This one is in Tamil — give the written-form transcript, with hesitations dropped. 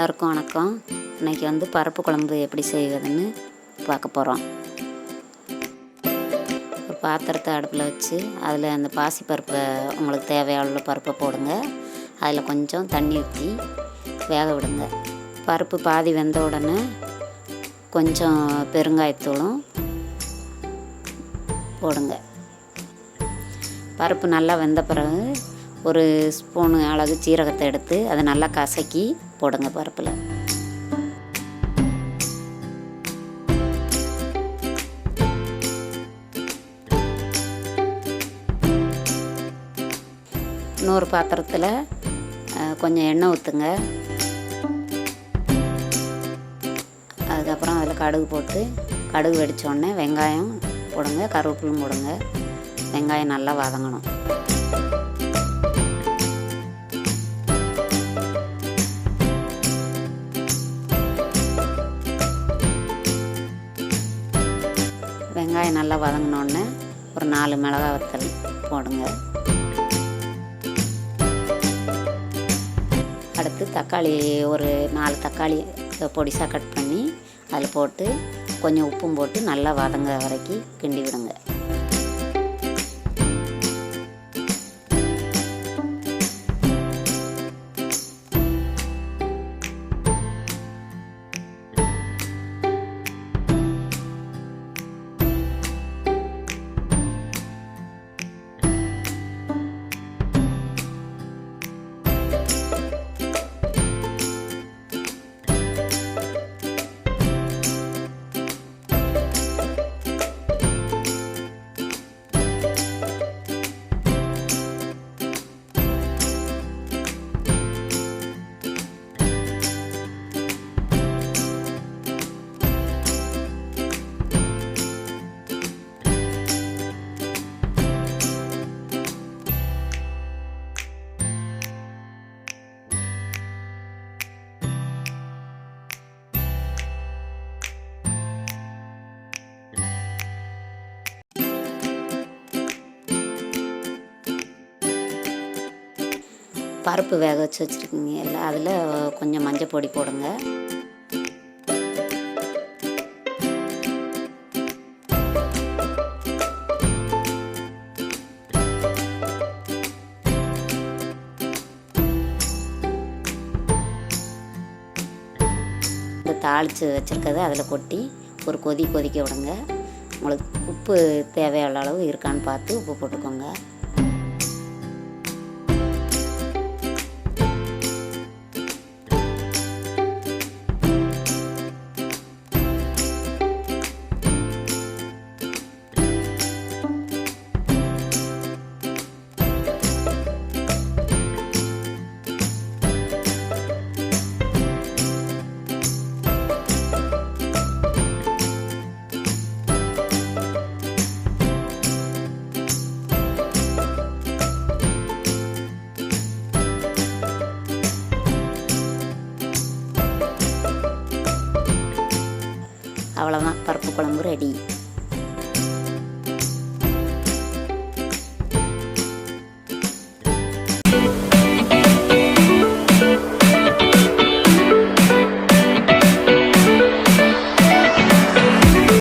எல்லோருக்கும் வணக்கம். இன்றைக்கி பருப்பு குழம்பு எப்படி செய்வதுன்னு பார்க்க போகிறோம். ஒரு பாத்திரத்தை அடுப்பில் வச்சு அதில் அந்த பாசி பருப்பை உங்களுக்கு தேவையான பருப்பை போடுங்க. அதில் கொஞ்சம் தண்ணி ஊற்றி வேக விடுங்க. பருப்பு பாதி வெந்த உடனே கொஞ்சம் பெருங்காயத்தூளும் போடுங்க. பருப்பு நல்லா வெந்த பிறகு ஒரு ஸ்பூனு அளவு சீரகத்தை எடுத்து அதை நல்லா கசக்கி போடுங்க பருப்பில். இன்னொரு பாத்திரத்தில் கொஞ்சம் எண்ணெய் ஊற்றுங்க. அதுக்கப்புறம் அதில் கடுகு போட்டு கடுகு வெடித்தோடனே வெங்காயம் போடுங்க, கருவேப்பிலும் போடுங்க. வெங்காயம் நல்லா வதங்கணும். வெங்காயம் நல்லா வதங்கினோடனே ஒரு 4 மிளகாய் வத்தல் போடுங்க. அடுத்து தக்காளி ஒரு 4 தக்காளி பொடிசாக கட் பண்ணி அதில் போட்டு கொஞ்சம் உப்பும் போட்டு நல்லா வதங்க வரைக்கும் கிண்டி விடுங்க. பருப்பு வேக வச்சு வச்சுருக்கீங்க இல்லை, அதில் கொஞ்சம் மஞ்சள் பொடி போடுங்க. இந்த தாளித்து வச்சுருக்கதை அதில் கொட்டி ஒரு கொதிக்க விடுங்க. உங்களுக்கு உப்பு தேவையான அளவு இருக்கான்னு பார்த்து உப்பு போட்டுக்கோங்க. அவ்வளோதான், பருப்பு குழம்பு ரெடி.